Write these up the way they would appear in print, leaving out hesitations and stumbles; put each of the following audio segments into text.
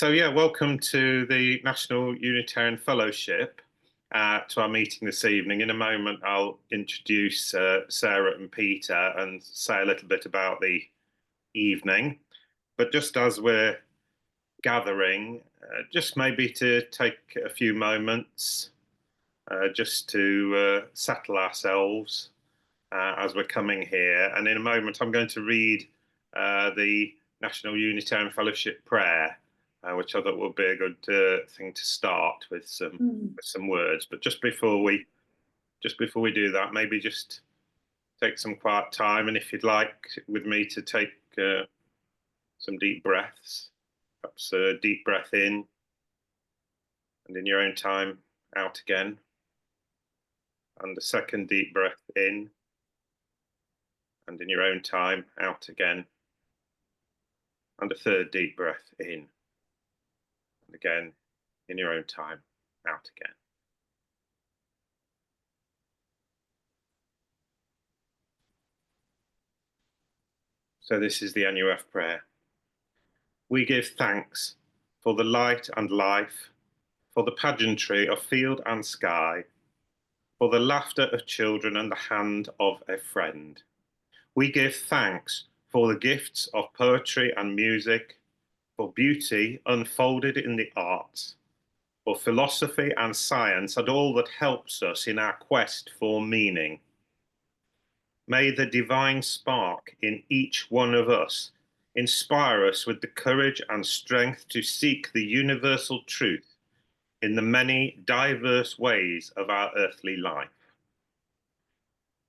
So yeah, welcome to the National Unitarian Fellowship, to our meeting this evening. In a moment, I'll introduce Sarah and Peter and say a little bit about the evening. But just as we're gathering, just maybe to take a few moments just to settle ourselves as we're coming here. And in a moment, I'm going to read the National Unitarian Fellowship prayer, which I thought would be a good thing to start with some words. But just before we do that, maybe just take some quiet time, and if you'd like with me to take some deep breaths, perhaps a deep breath in, and in your own time out again, and a second deep breath in, and in your own time out again, and a third deep breath in, and again in your own time out again. So this is the NUF prayer. We give thanks for the light and life, for the pageantry of field and sky, for the laughter of children and the hand of a friend. We give thanks for the gifts of poetry and music, for beauty unfolded in the arts, for philosophy and science and all that helps us in our quest for meaning. May the divine spark in each one of us inspire us with the courage and strength to seek the universal truth in the many diverse ways of our earthly life.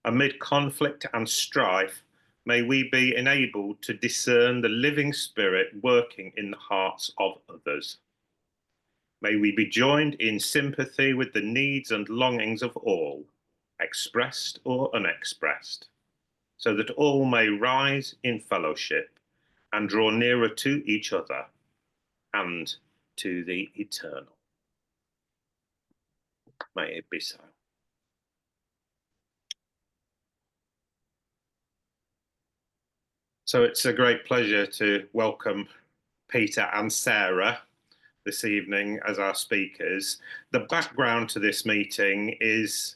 Amid conflict and strife, may we be enabled to discern the living spirit working in the hearts of others. May we be joined in sympathy with the needs and longings of all, expressed or unexpressed, so that all may rise in fellowship and draw nearer to each other and to the eternal. May it be so. So it's a great pleasure to welcome Peter and Sarah this evening as our speakers. The background to this meeting is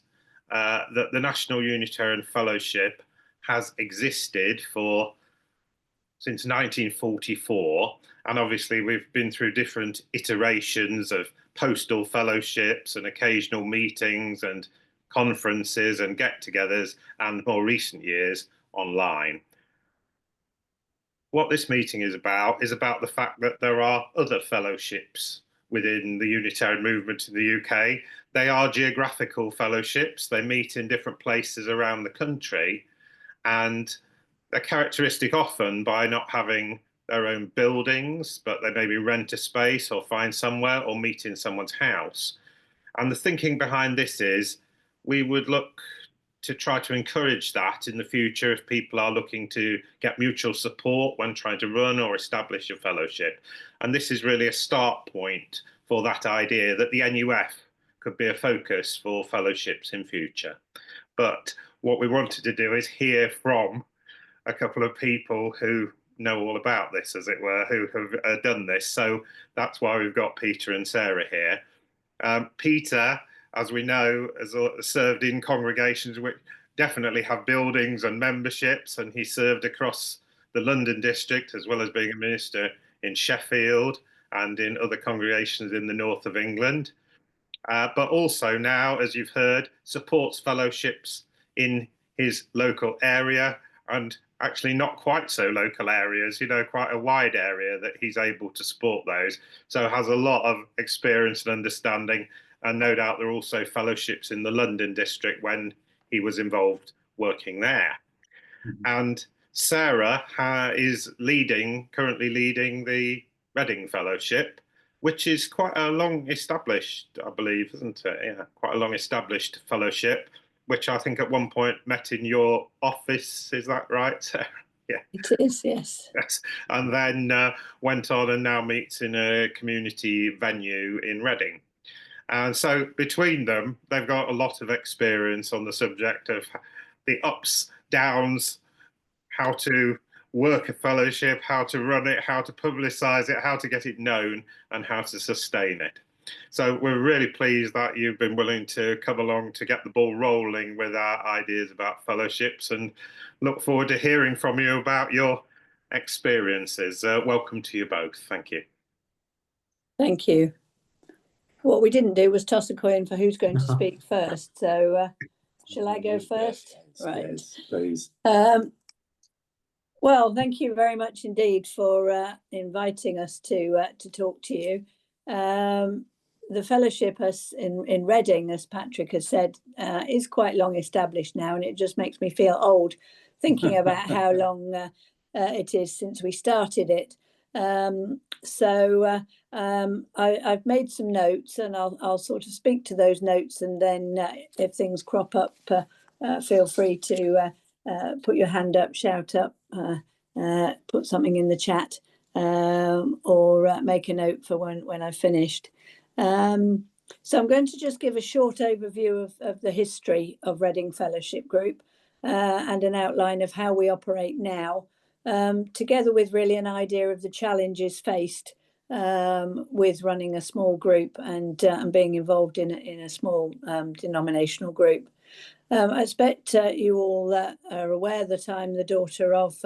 that the National Unitarian Fellowship has existed since 1944, and obviously we've been through different iterations of postal fellowships and occasional meetings and conferences and get-togethers, and more recent years online. What this meeting is about the fact that there are other fellowships within the Unitarian movement in the UK. They are geographical fellowships. They meet in different places around the country, and they're characteristic often by not having their own buildings, but they maybe rent a space or find somewhere or meet in someone's house. And the thinking behind this is we would look to try to encourage that in the future if people are looking to get mutual support when trying to run or establish a fellowship. And this is really a start point for that idea that the NUF could be a focus for fellowships in future. But what we wanted to do is hear from a couple of people who know all about this, as it were, who have done this. So that's why we've got Peter and Sarah here. Peter, as we know, has served in congregations which definitely have buildings and memberships, and he served across the London district as well as being a minister in Sheffield and in other congregations in the north of England. But also now, as you've heard, supports fellowships in his local area, and actually not quite so local areas, quite a wide area that he's able to support those. So has a lot of experience and understanding. And no doubt there are also fellowships in the London district when he was involved working there. Mm-hmm. And Sarah is currently leading the Reading Fellowship, which is quite a long established, I believe, isn't it? Yeah, quite a long established fellowship, which I think at one point met in your office. Is that right, Sarah? Yeah. It is, yes. Yes. And then went on and now meets in a community venue in Reading. And so between them, they've got a lot of experience on the subject of the ups, downs, how to work a fellowship, how to run it, how to publicise it, how to get it known, and how to sustain it. So we're really pleased that you've been willing to come along to get the ball rolling with our ideas about fellowships, and look forward to hearing from you about your experiences. Welcome to you both. Thank you. Thank you. What we didn't do was toss a coin for who's going to speak first. So shall I go first? Yes, Right. yes, please. Well, thank you very much indeed for inviting us to talk to you. The fellowship in Reading, as Patrick has said, is quite long established now, and it just makes me feel old thinking about how long it is since we started it. I've made some notes, and I'll sort of speak to those notes, and then if things crop up, feel free to put your hand up, shout up, put something in the chat, or make a note for when I've finished. So I'm going to just give a short overview of the history of Reading Fellowship Group and an outline of how we operate now, together with really an idea of the challenges faced with running a small group and being involved in a small denominational group. I expect you all are aware that I'm the daughter of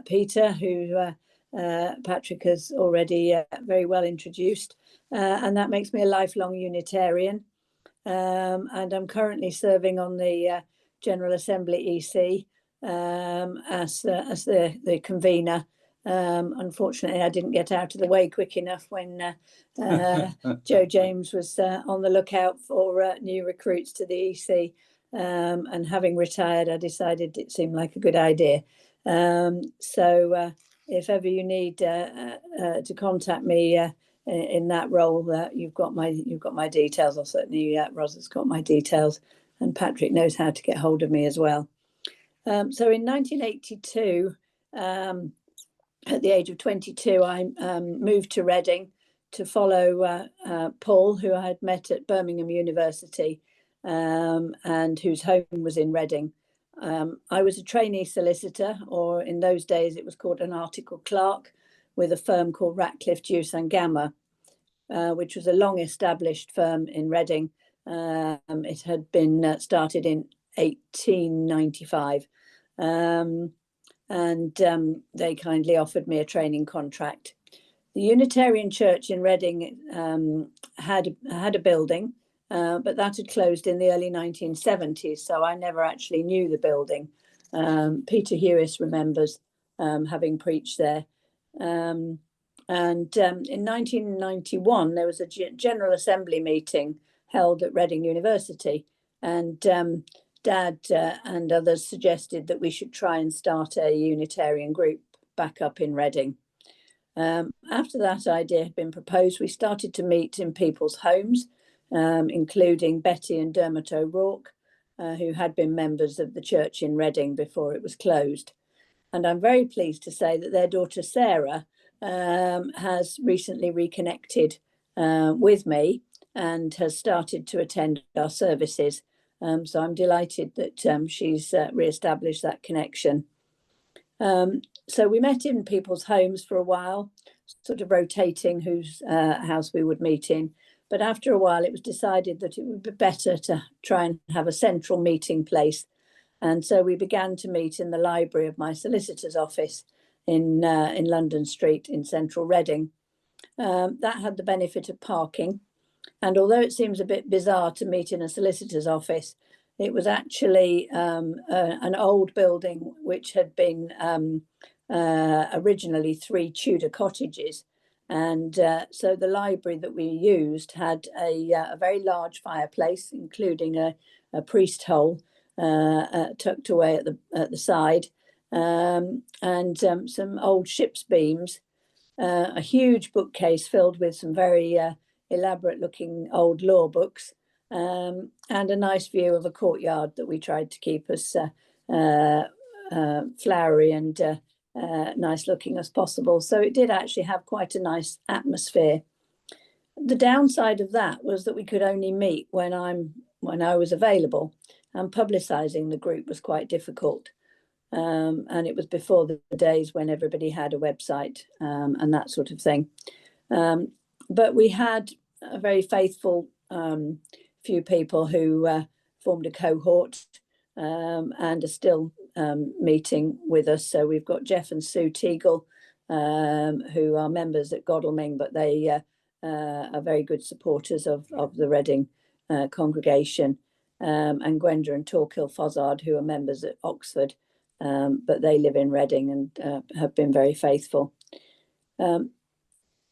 Peter, who Patrick has already very well introduced, and that makes me a lifelong Unitarian. And I'm currently serving on the General Assembly EC as the convener. Unfortunately, I didn't get out of the way quick enough when Joe James was on the lookout for new recruits to the EC. And having retired, I decided it seemed like a good idea. So if ever you need to contact me in that role, you've got my details, or certainly Ros has got my details, and Patrick knows how to get hold of me as well. So in 1982, at the age of 22, I moved to Reading to follow Paul, who I had met at Birmingham University, and whose home was in Reading. I was a trainee solicitor, or in those days it was called an article clerk, with a firm called Ratcliffe, Deuce and Gamma, which was a long-established firm in Reading. It had been started in 1895, and they kindly offered me a training contract. The Unitarian Church in Reading had a building, but that had closed in the early 1970s, so I never actually knew the building. Peter Hewis remembers having preached there. And in 1991, there was a General Assembly meeting held at Reading University, and Dad and others suggested that we should try and start a Unitarian group back up in Reading. After that idea had been proposed, we started to meet in people's homes, including Betty and Dermot O'Rourke, who had been members of the church in Reading before it was closed. And I'm very pleased to say that their daughter Sarah has recently reconnected with me and has started to attend our services. So I'm delighted that she's re-established that connection. So we met in people's homes for a while, sort of rotating whose house we would meet in. But after a while, it was decided that it would be better to try and have a central meeting place. And so we began to meet in the library of my solicitor's office in London Street in central Reading. That had the benefit of parking. And although it seems a bit bizarre to meet in a solicitor's office, it was actually an old building which had been originally 3 Tudor cottages. And so the library that we used had a very large fireplace, including a priest hole tucked away at the side, and some old ship's beams, a huge bookcase filled with some very elaborate looking old law books, and a nice view of a courtyard that we tried to keep as flowery and nice looking as possible. So it did actually have quite a nice atmosphere. The downside of that was that we could only meet when I was available, and publicising the group was quite difficult. And it was before the days when everybody had a website and that sort of thing. But we had a very faithful few people who formed a cohort and are still meeting with us. So we've got Jeff and Sue Teagle, who are members at Godalming, but they are very good supporters of the Reading congregation, and Gwenda and Torquil Fozzard, who are members at Oxford, but they live in Reading and have been very faithful.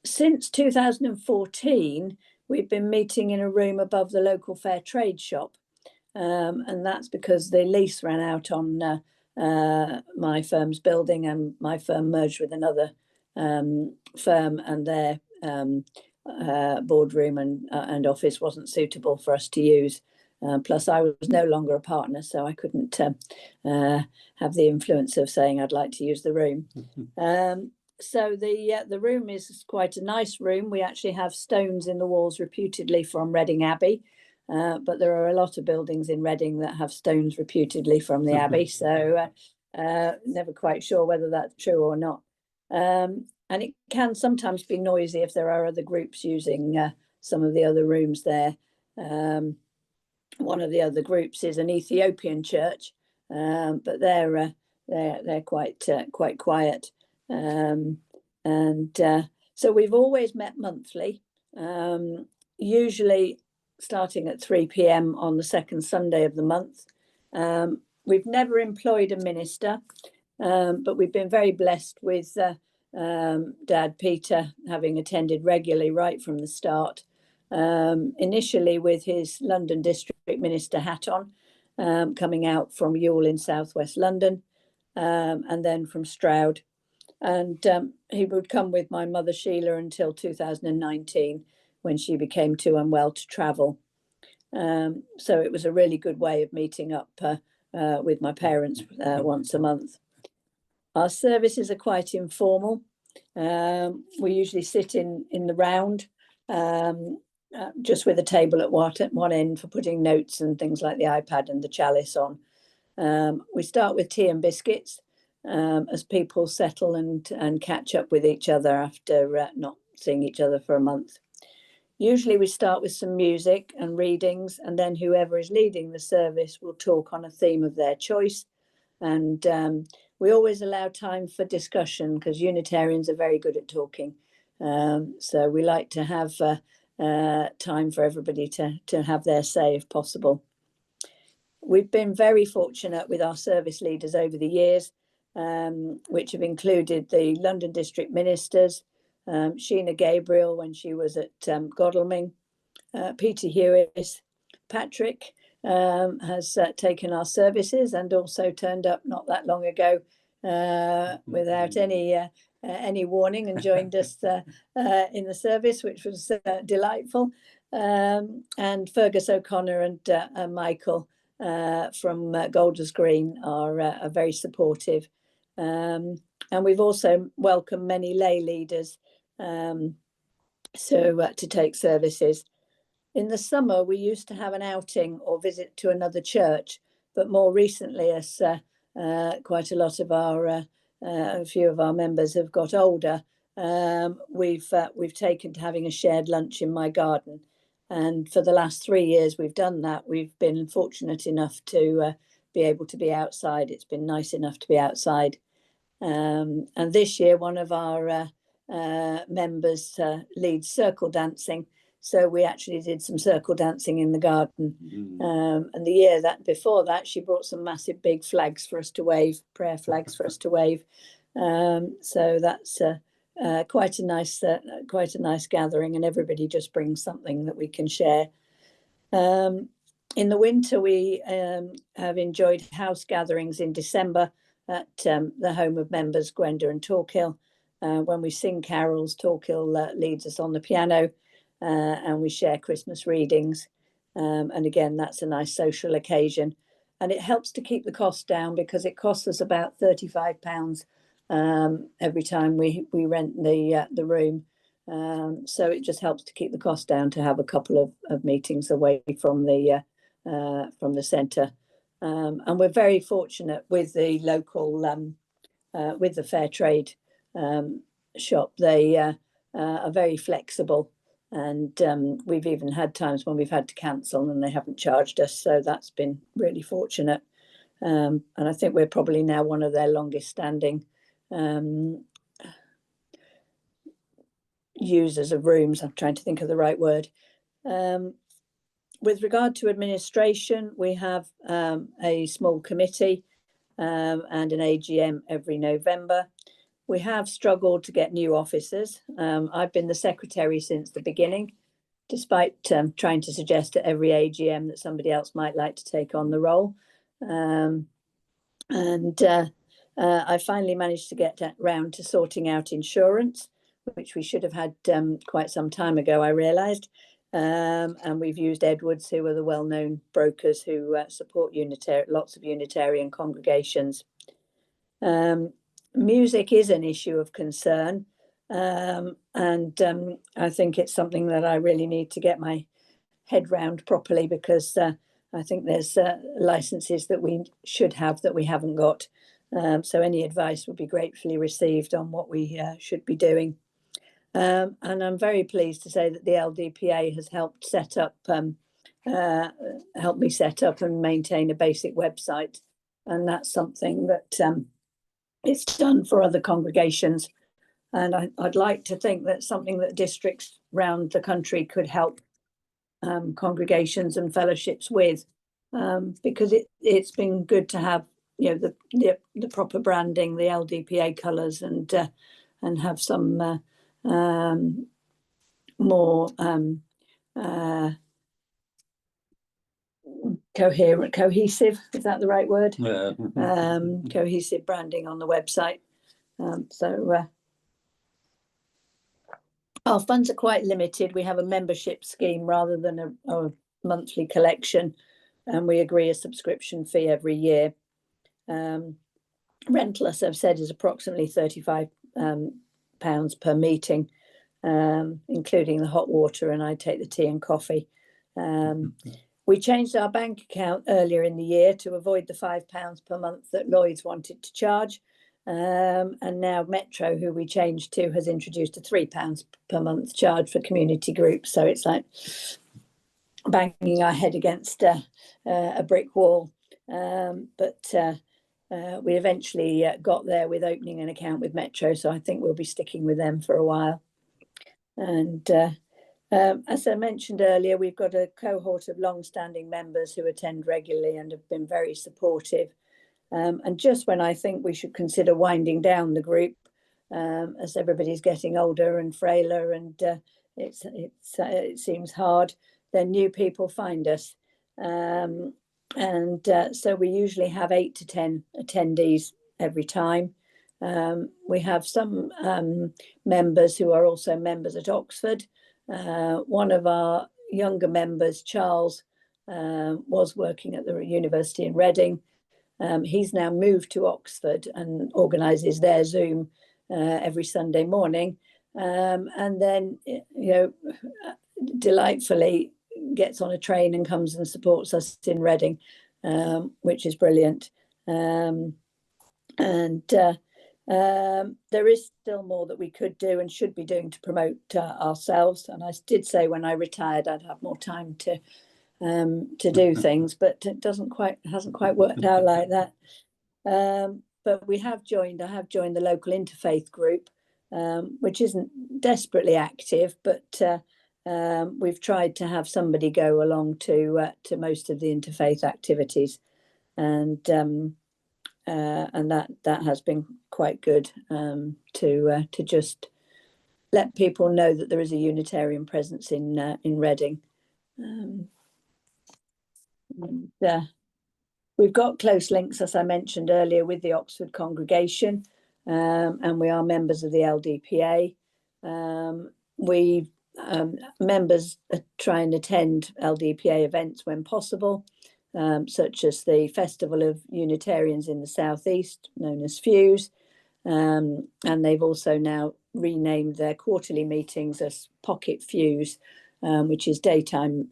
Since 2014, we've been meeting in a room above the local fair trade shop, and that's because the lease ran out on my firm's building, and my firm merged with another firm, and their boardroom and office wasn't suitable for us to use. Plus, I was no longer a partner, so I couldn't have the influence of saying I'd like to use the room. So the room is quite a nice room. We actually have stones in the walls reputedly from Reading Abbey, but there are a lot of buildings in Reading that have stones reputedly from the Abbey. So never quite sure whether that's true or not. And it can sometimes be noisy if there are other groups using some of the other rooms there. One of the other groups is an Ethiopian church, but they're quite quiet. So we've always met monthly, usually starting at 3 p.m. on the second Sunday of the month. We've never employed a minister, but we've been very blessed with Dad Peter having attended regularly right from the start. Initially with his London District Minister hat on, coming out from Ewell in southwest London, and then from Stroud. And he would come with my mother Sheila until 2019, when she became too unwell to travel. So it was a really good way of meeting up with my parents once a month. Our services are quite informal. We usually sit in the round, just with a table at one end for putting notes and things like the iPad and the chalice on. We start with tea and biscuits as people settle and catch up with each other after not seeing each other for a month. Usually we start with some music and readings, and then whoever is leading the service will talk on a theme of their choice. And we always allow time for discussion, because Unitarians are very good at talking. So we like to have time for everybody to have their say if possible. We've been very fortunate with our service leaders over the years, which have included the London District Ministers, Sheena Gabriel when she was at Godalming, Peter Hewis, Patrick has taken our services and also turned up not that long ago without any warning, and joined us in the service, which was delightful. And Fergus O'Connor and Michael from Golders Green are very supportive. And we've also welcomed many lay leaders to take services. In the summer, we used to have an outing or visit to another church, but more recently, as quite a lot of a few of our members have got older, we've taken to having a shared lunch in my garden. And for the last 3 years we've done that. We've been fortunate enough to be able to be outside. It's been nice enough to be outside. And this year, one of our members leads circle dancing. So we actually did some circle dancing in the garden. And the year that before that, she brought some massive big flags for us to wave, prayer flags for us to wave. So that's quite a nice gathering, and everybody just brings something that we can share. In the winter, we have enjoyed house gatherings in December at the home of members Gwenda and Torquil. When we sing carols, Torquil leads us on the piano, and we share Christmas readings. And again, that's a nice social occasion. And it helps to keep the cost down, because it costs us about £35 every time we rent the room. So it just helps to keep the cost down to have a couple of meetings away from the centre. And we're very fortunate with the local, with the fair trade shop. They are very flexible, and we've even had times when we've had to cancel and they haven't charged us. So that's been really fortunate. And I think we're probably now one of their longest standing users of rooms. I'm trying to think of the right word. With regard to administration, we have a small committee and an AGM every November. We have struggled to get new officers. I've been the secretary since the beginning, despite trying to suggest at every AGM that somebody else might like to take on the role. I finally managed to get round to sorting out insurance, which we should have had quite some time ago, I realised. And we've used Edwards, who are the well-known brokers who support lots of Unitarian congregations. Music is an issue of concern, and I think it's something that I really need to get my head round properly, because I think there's licenses that we should have that we haven't got. So any advice would be gratefully received on what we should be doing. And I'm very pleased to say that the LDPA has helped help me set up and maintain a basic website, and that's something that it's done for other congregations. And I'd like to think that's something that districts around the country could help congregations and fellowships with, because it's been good to have, you know, the proper branding, the LDPA colours, and have some more cohesive, is that the right word? Yeah. Cohesive branding on the website. So our funds are quite limited. We have a membership scheme rather than a monthly collection, and we agree a subscription fee every year. Rental, as I've said, is approximately £35 per meeting, including the hot water, and I take the tea and coffee. We changed our bank account earlier in the year to avoid the £5 per month that Lloyd's wanted to charge. And now Metro, who we changed to, has introduced a £3 per month charge for community groups. So it's like banging our head against a brick wall. But we eventually got there with opening an account with Metro. So I think we'll be sticking with them for a while. And as I mentioned earlier, we've got a cohort of long-standing members who attend regularly and have been very supportive. And just when I think we should consider winding down the group, as everybody's getting older and frailer, and it seems hard, then new people find us. So we usually have 8 to 10 attendees every time. We have some members who are also members at Oxford. One of our younger members, Charles, was working at the university in Reading. He's now moved to Oxford and organises their Zoom every Sunday morning, and then, you know, delightfully gets on a train and comes and supports us in Reading, which is brilliant. There is still more that we could do and should be doing to promote ourselves. And I did say when I retired I'd have more time to do things, but it hasn't quite worked out like that. But I have joined the local interfaith group, which isn't desperately active, but we've tried to have somebody go along to most of the interfaith activities, and that has been quite good, to just let people know that there is a Unitarian presence in Reading. We've got close links, as I mentioned earlier, with the Oxford congregation, and we are members of the LDPA. Members try and attend LDPA events when possible, such as the Festival of Unitarians in the Southeast, known as Fuse, and they've also now renamed their quarterly meetings as Pocket Fuse, which is day-long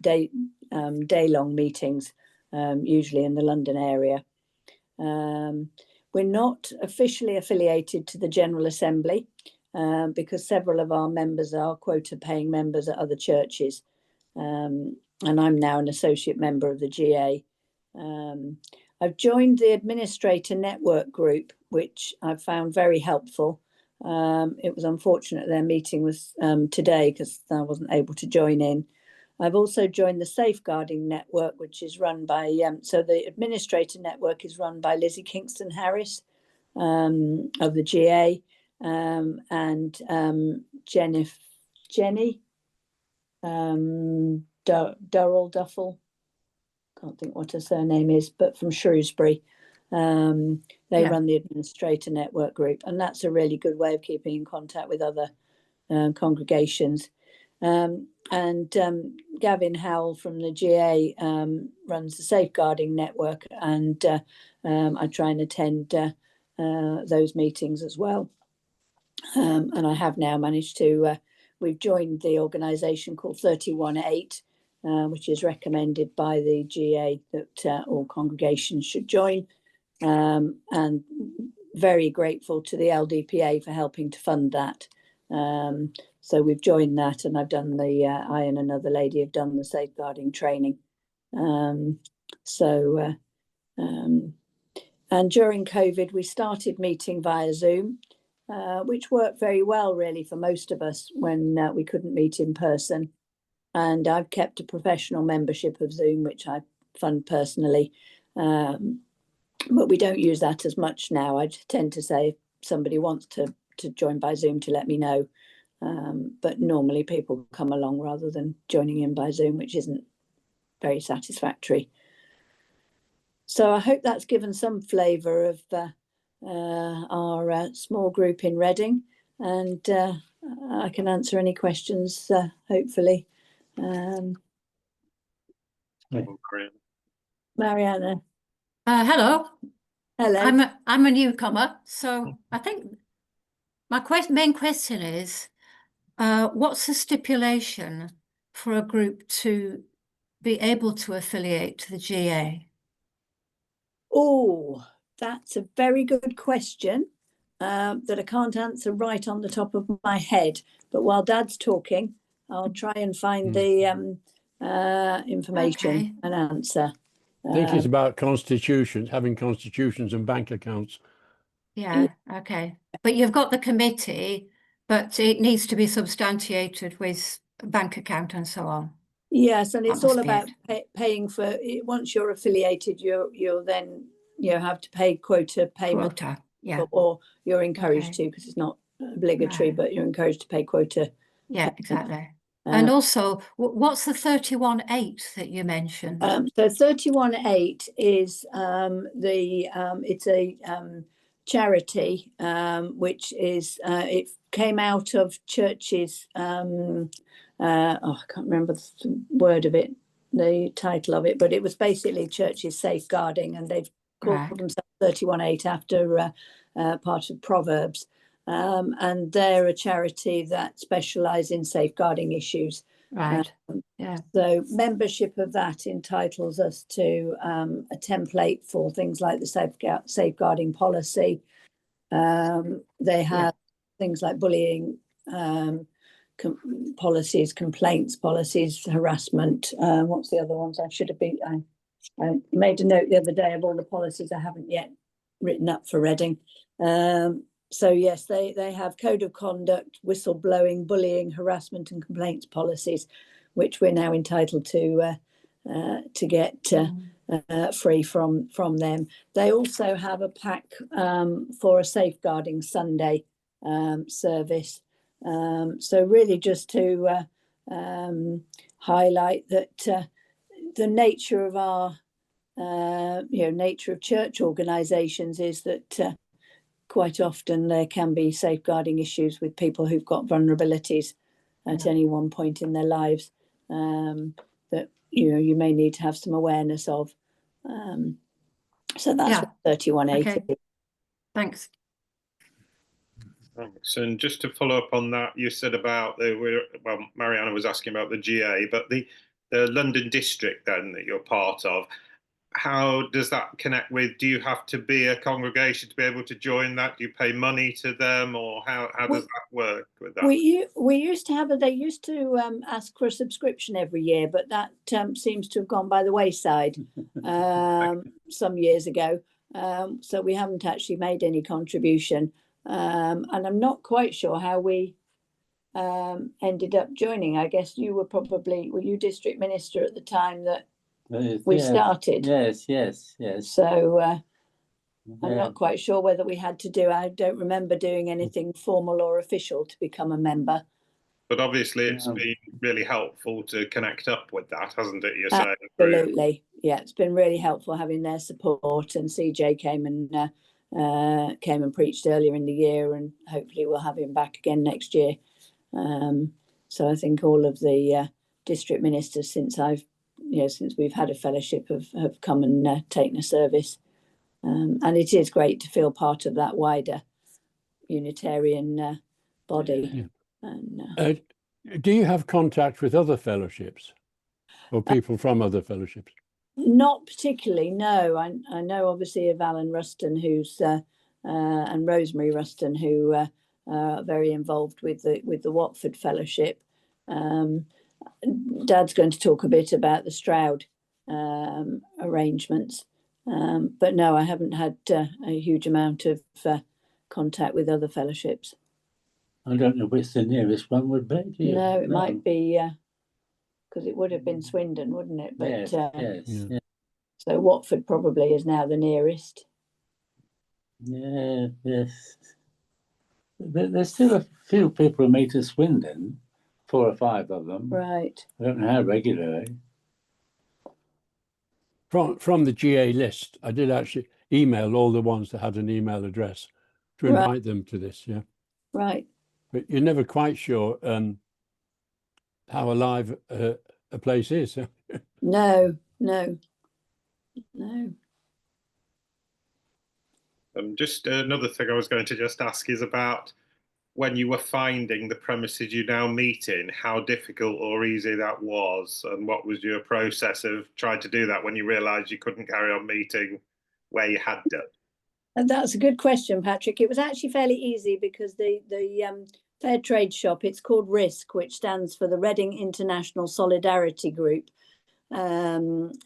meetings usually in the London area. We're not officially affiliated to the General Assembly because several of our members are quota paying members at other churches. And I'm now an associate member of the GA. I've joined the Administrator Network group, which I've found very helpful. It was unfortunate their meeting was today because I wasn't able to join in. I've also joined the Safeguarding Network, which is run by, so the Administrator Network is run by Lizzie Kingston Harris of the GA and Jenny Durrell Duffel, can't think what her surname is, but from Shrewsbury. They run the Administrator Network group, and that's a really good way of keeping in contact with other congregations. And Gavin Howell from the GA runs the Safeguarding Network, and I try and attend those meetings as well. And I have now managed to, we've joined the organisation called 31/8, which is recommended by the GA that all congregations should join. And very grateful to the LDPA for helping to fund that. So we've joined that, and I've done the, I and another lady have done the safeguarding training. And during COVID, we started meeting via Zoom, which worked very well, really, for most of us when we couldn't meet in person. And I've kept a professional membership of Zoom, which I fund personally. But we don't use that as much now. I tend to say if somebody wants to join by Zoom to let me know. But normally people come along rather than joining in by Zoom, which isn't very satisfactory. So I hope that's given some flavour of our small group in Reading, and I can answer any questions, hopefully. Mariana. Hello. Hello. I'm a newcomer, so I think my main question is, what's the stipulation for a group to be able to affiliate to the GA? Oh, that's a very good question that I can't answer right on the top of my head. But while Dad's talking, I'll try and find the information and answer. I think it's about constitutions, having constitutions and bank accounts. Yeah, okay. But you've got the committee, but it needs to be substantiated with a bank account and so on. Yes, and it's all about paying for it. Once you're affiliated, you'll then have to pay quota payment. Quota, yeah. Or you're encouraged to, because it's not obligatory, but you're encouraged to pay quota. Yeah, exactly. And also, what's the 31/8 that you mentioned? So 31/8 is it's a charity which is it came out of churches. I can't remember the word of it, the title of it, but it was basically churches safeguarding, and they've called themselves 31/8 after part of Proverbs. And they're a charity that specialise in safeguarding issues. Right. Yeah. So membership of that entitles us to a template for things like the safeguarding policy. They have things like bullying policies, complaints policies, harassment. What's the other ones? I should have been. I made a note the other day of all the policies I haven't yet written up for Reading. So yes, they have code of conduct, whistleblowing, bullying, harassment and complaints policies, which we're now entitled to get free from them. They also have a pack for a safeguarding Sunday service. So really just to highlight that the nature of our nature of church organisations is that quite often there can be safeguarding issues with people who've got vulnerabilities at any one point in their lives that you may need to have some awareness of. So that's what 31/8 is. Thanks. Thanks. And just to follow up on that, you said about Mariana was asking about the GA, but the London district then that you're part of, how does that connect with, do you have to be a congregation to be able to join that? Do you pay money to them, or how does that work with that? We used to have they used to ask for a subscription every year, but that seems to have gone by the wayside some years ago. So we haven't actually made any contribution, and I'm not quite sure how we ended up joining. I guess you were you district minister at the time that we started? Yes. So I'm not quite sure whether we had to I don't remember doing anything formal or official to become a member. But obviously it's been really helpful to connect up with that, hasn't it? You're saying. Absolutely. Yeah, it's been really helpful having their support, and CJ came and preached earlier in the year, and hopefully we'll have him back again next year. So I think all of the district ministers since we've had a fellowship have come and taken a service. And it is great to feel part of that wider Unitarian body. Yeah. And, do you have contact with other fellowships or people from other fellowships? not particularly, no. I know obviously of Alan Ruston, who's and Rosemary Ruston, who are very involved with the Watford Fellowship. Dad's going to talk a bit about the Stroud arrangements. But no, I haven't had a huge amount of contact with other fellowships. I don't know which the nearest one would be, do you? No, it might be, because it would have been Swindon, wouldn't it? But Yes. so Watford probably is now the nearest. Yes. There's still a few people who meet at Swindon, 4 or 5 of them. Right. I don't know how regularly. From the GA list, I did actually email all the ones that had an email address to invite them to this, yeah. Right. But you're never quite sure how alive a place is. No. Just another thing I was going to just ask is about when you were finding the premises you now meet in, how difficult or easy that was, and what was your process of trying to do that when you realised you couldn't carry on meeting where you had done? And that's a good question, Patrick. It was actually fairly easy because the fair trade shop, it's called RISC, which stands for the Reading International Solidarity Group. It's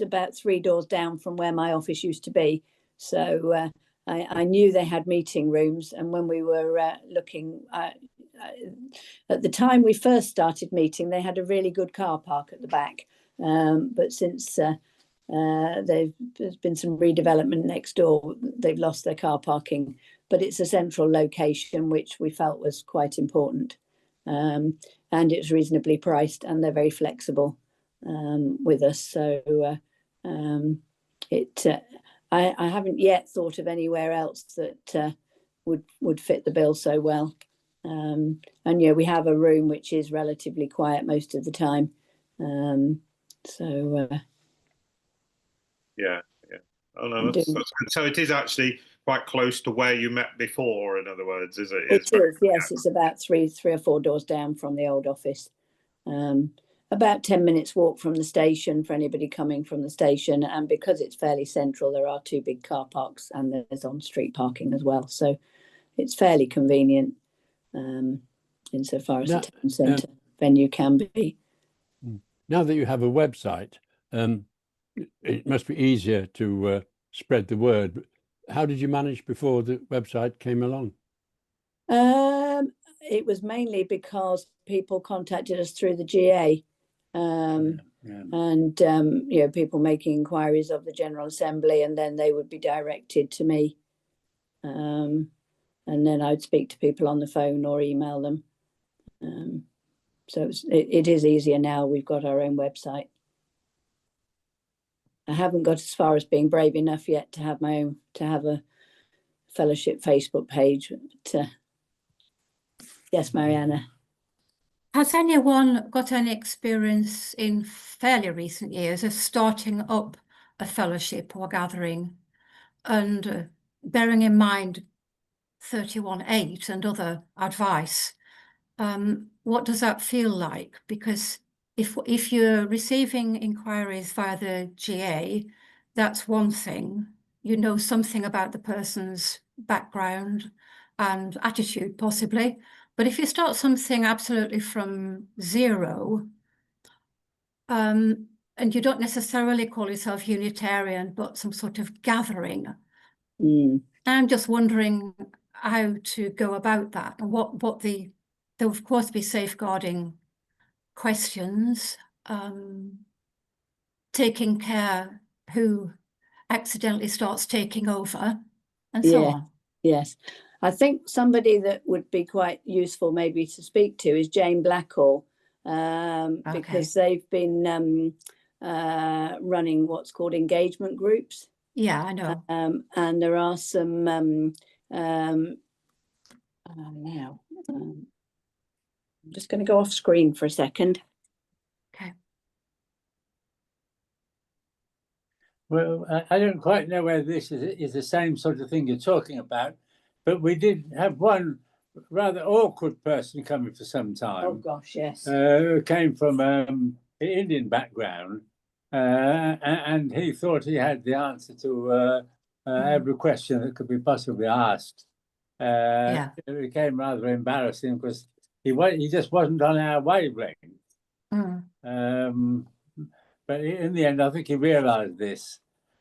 about 3 doors down from where my office used to be. So I knew they had meeting rooms, and when we were looking at the time we first started meeting, they had a really good car park at the back. But since there's been some redevelopment next door, they've lost their car parking. But it's a central location, which we felt was quite important, and it's reasonably priced, and they're very flexible with us. So I haven't yet thought of anywhere else that would fit the bill so well. And yeah, we have a room which is relatively quiet most of the time. Yeah. Oh no, that's good. So it is actually quite close to where you met before, in other words, is it? It is, yes. It's about three or 4 doors down from the old office. About 10 minutes walk from the station for anybody coming from the station. And because it's fairly central, there are 2 big car parks, and there's on-street parking as well. So it's fairly convenient insofar as the town centre venue can be. Now that you have a website, it must be easier to spread the word. How did you manage before the website came along? It was mainly because people contacted us through the GA, and people making inquiries of the General Assembly, and then they would be directed to me, and then I'd speak to people on the phone or email them. So it is easier now. We've got our own website. I haven't got as far as being brave enough yet to have a fellowship Facebook page. But, yes, Mariana. Has anyone got any experience in fairly recent years of starting up a fellowship or gathering, and bearing in mind 31.8 and other advice? What does that feel like? Because if you're receiving inquiries via the GA, that's one thing. You know something about the person's background and attitude, possibly. But if you start something absolutely from zero, and you don't necessarily call yourself Unitarian, but some sort of gathering, I'm just wondering how to go about that, and what there'll of course be safeguarding questions, taking care who accidentally starts taking over, and so on. Yes, I think somebody that would be quite useful maybe to speak to is Jane Blackall, because they've been running what's called engagement groups. Yeah, I know. And there are some I'm just going to go off screen for a second. Okay. Well, I don't quite know whether this is the same sort of thing you're talking about, but we did have one rather awkward person coming for some time. Oh gosh, yes. Who came from an Indian background, and he thought he had the answer to every question that could be possibly asked. Yeah. It became rather embarrassing because he just wasn't on our wavelength. But in the end, I think he realised this.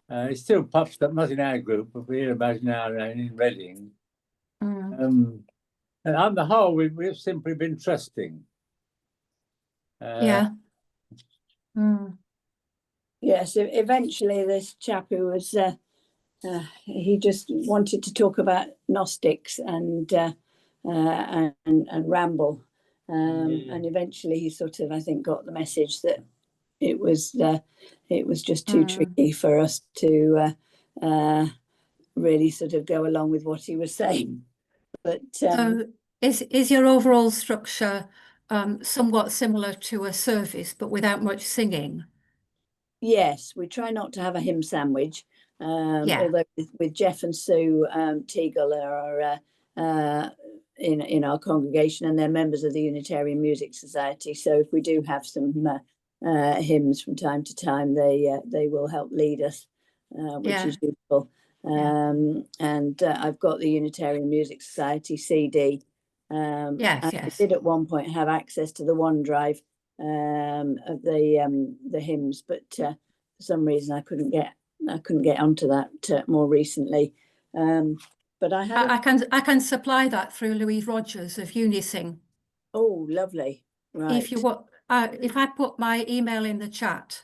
It still pops up, not in our group, but we hear about it now in Reading. And on the whole, we've simply been trusting. Yeah. Yes, eventually this chap who was, he just wanted to talk about Gnostics and ramble. And eventually he sort of, I think, got the message that it was just too tricky for us to really sort of go along with what he was saying. But so is your overall structure somewhat similar to a service, but without much singing? Yes, we try not to have a hymn sandwich. Although with Jeff and Sue Teagle are in our congregation, and they're members of the Unitarian Music Society. So if we do have some hymns from time to time, they will help lead us, which is useful. And I've got the Unitarian Music Society CD. Yes. I did at one point have access to the OneDrive of the hymns, but for some reason I couldn't get onto that more recently. But I can supply that through Louise Rogers of Unising. Oh, lovely! Right. If you want, if I put my email in the chat,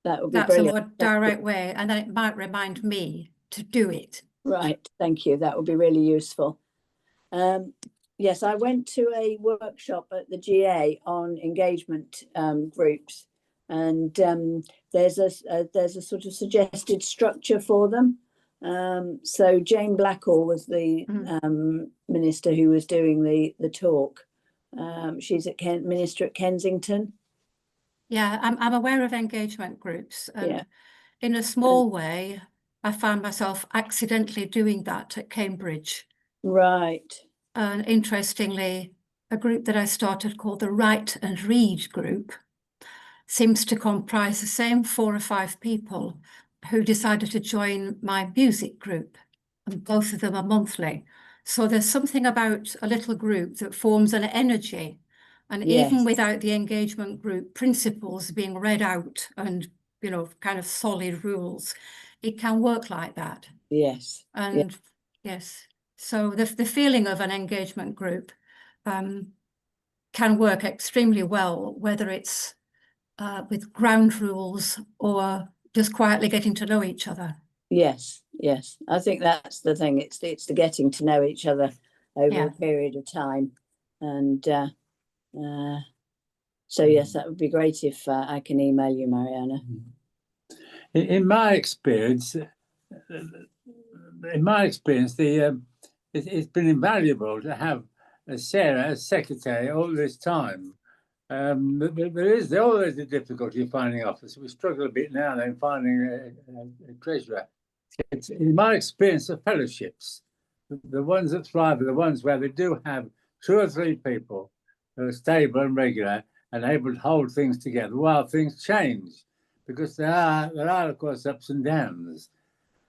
that would be that's brilliant. a more direct way, and then it might remind me to do it. Right. Thank you. That would be really useful. Yes, I went to a workshop at the GA on engagement groups, and there's a sort of suggested structure for them. So Jane Blackall was the minister who was doing the talk. She's minister at Kensington. Yeah, I'm aware of engagement groups, and in a small way, I found myself accidentally doing that at Cambridge. Right. And interestingly, a group that I started called the Write and Read group seems to comprise the same 4 or 5 people who decided to join my music group, and both of them are monthly. So there's something about a little group that forms an energy, and even without the engagement group principles being read out and, you know, kind of solid rules, it can work like that. Yes. And yes. So the feeling of an engagement group can work extremely well, whether it's with ground rules or just quietly getting to know each other. Yes. I think that's the thing. It's the getting to know each other over a period of time, and so yes, that would be great if I can email you, Mariana. In my experience, it's been invaluable to have Sarah as secretary all this time. There's always a difficulty of finding office. We struggle a bit now in finding a treasurer. It's, in my experience of fellowships, the ones that thrive are the ones where they do have 2 or 3 people who are stable and regular, and able to hold things together while things change, because there are of course ups and downs.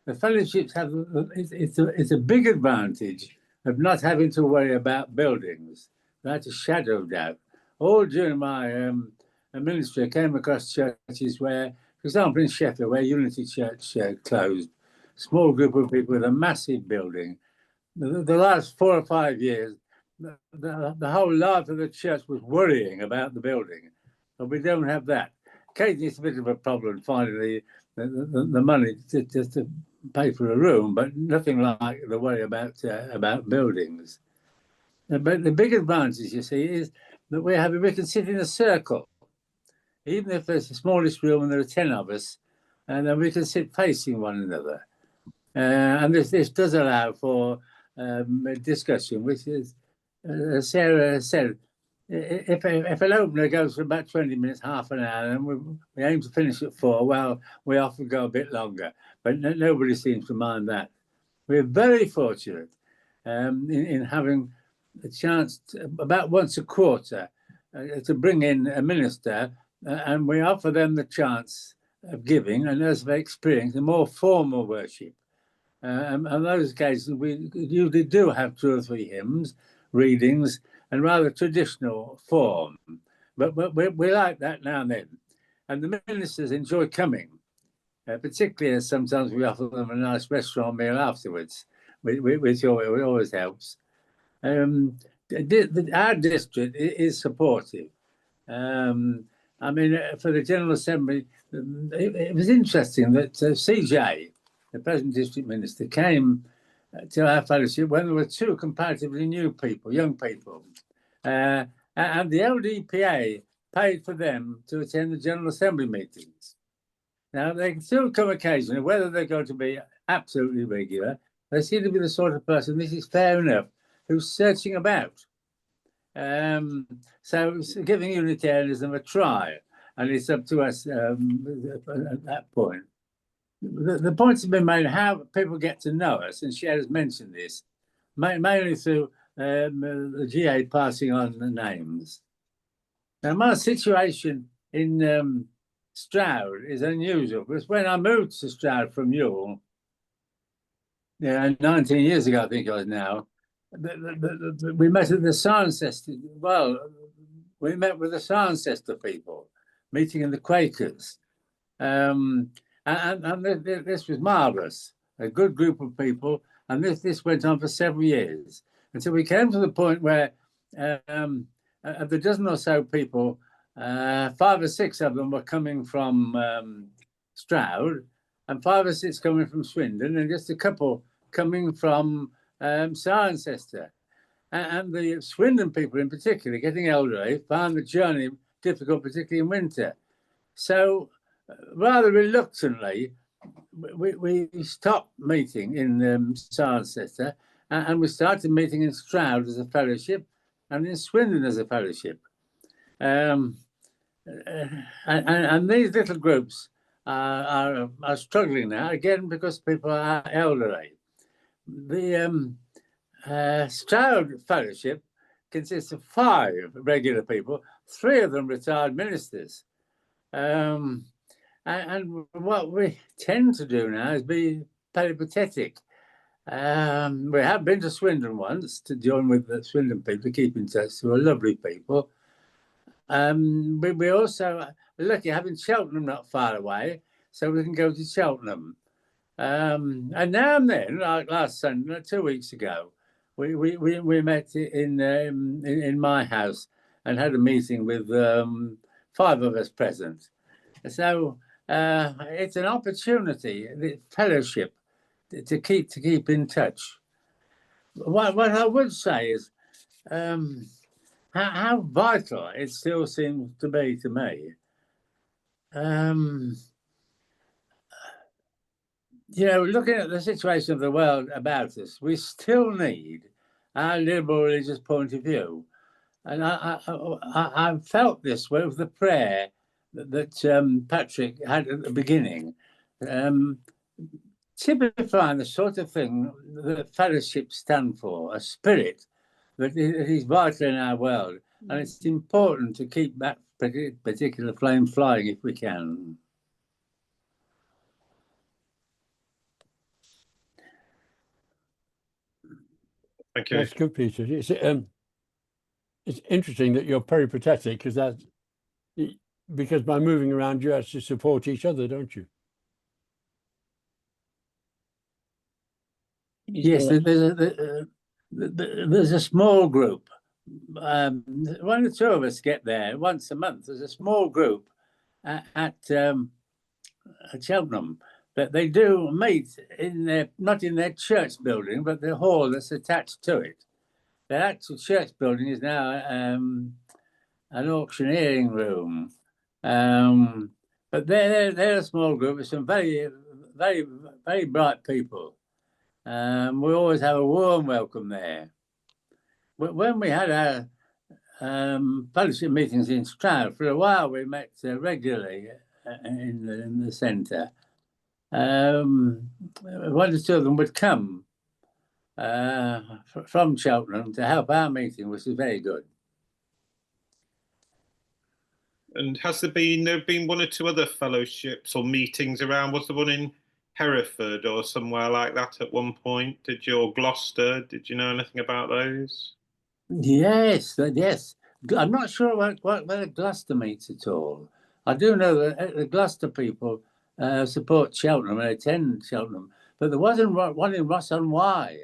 The fellowships have it's a big advantage of not having to worry about buildings. That's a shadow of doubt. All during my ministry, I came across churches where, for example, in Sheffield, where Unity Church closed, a small group of people with a massive building. The last 4 or 5 years, the whole life of the church was worrying about the building, but we don't have that. Occasionally, it's a bit of a problem finding the money to pay for a room, but nothing like the worry about buildings. But the big advantage, you see, is that we can sit in a circle, even if there's the smallest room and there are 10 of us, and then we can sit facing one another. And this does allow for discussion, which is, as Sarah said, if an opener goes for about 20 minutes, half an hour, and we aim to finish at 4, well, we often go a bit longer, but nobody seems to mind that. We're very fortunate in having a chance about once a quarter to bring in a minister, and we offer them the chance of giving, and as they experience, a more formal worship. And those occasions, we usually do have 2 or 3 hymns, readings, and rather traditional form. But we like that now and then. And the ministers enjoy coming, particularly as sometimes we offer them a nice restaurant meal afterwards, which always helps. Our district is supportive. I mean, for the General Assembly, it was interesting that CJ, the present district minister, came to our fellowship when there were 2 comparatively new people, young people. And the LDPA paid for them to attend the General Assembly meetings. Now, they can still come occasionally, whether they're going to be absolutely regular. They seem to be the sort of person, this is fair enough, who's searching about. So giving Unitarianism a try, and it's up to us at that point. The points have been made how people get to know us, and Cher's mentioned this, mainly through the GA passing on the names. Now, my situation in Stroud is unusual, because when I moved to Stroud from Ewell, 19 years ago, I think it was now, we met at the Cirencester. Well, we met with the Cirencester people, meeting in the Quakers. And this was marvellous, a good group of people, and this went on for several years until we came to the point where of the dozen or so people, 5 or 6 of them were coming from Stroud, and 5 or 6 coming from Swindon, and just a couple coming from Cirencester. And the Swindon people in particular, getting elderly, found the journey difficult, particularly in winter. So rather reluctantly, we stopped meeting in Cirencester, and we started meeting in Stroud as a fellowship and in Swindon as a fellowship. And these little groups are struggling now, again, because people are elderly. The Stroud Fellowship consists of 5 regular people, 3 of them retired ministers. And what we tend to do now is be peripatetic. We have been to Swindon once to join with the Swindon people, keep in touch, who are lovely people. We also are lucky having Cheltenham not far away, so we can go to Cheltenham. And now and then, like last Sunday, 2 weeks ago, we met in my house and had a meeting with 5 of us present. So it's an opportunity, the fellowship, to keep in touch. What I would say is how vital it still seems to be to me. Looking at the situation of the world about us, we still need our liberal religious point of view. And I felt this with the prayer that Patrick had at the beginning, typifying the sort of thing that fellowships stand for, a spirit that is vital in our world, and it's important to keep that particular flame flying if we can. Thank you. That's good, Peter. It's interesting that you're peripatetic because by moving around you actually support each other, don't you? Yes, there's a small group. One or two of us get there once a month. There's a small group at Cheltenham that they do meet not in their church building, but the hall that's attached to it. The actual church building is now an auctioneering room. But they're a small group of some very, very, very bright people. We always have a warm welcome there. When we had our fellowship meetings in Stroud, for a while we met regularly in the centre. One or two of them would come from Cheltenham to help our meeting, which is very good. And has there been one or two other fellowships or meetings around? Was there one in Hereford or somewhere like that at one point? Or Gloucester? Did you know anything about those? Yes. I'm not sure whether Gloucester meets at all. I do know that the Gloucester people support Cheltenham and attend Cheltenham, but there wasn't one in Ross-on-Wye.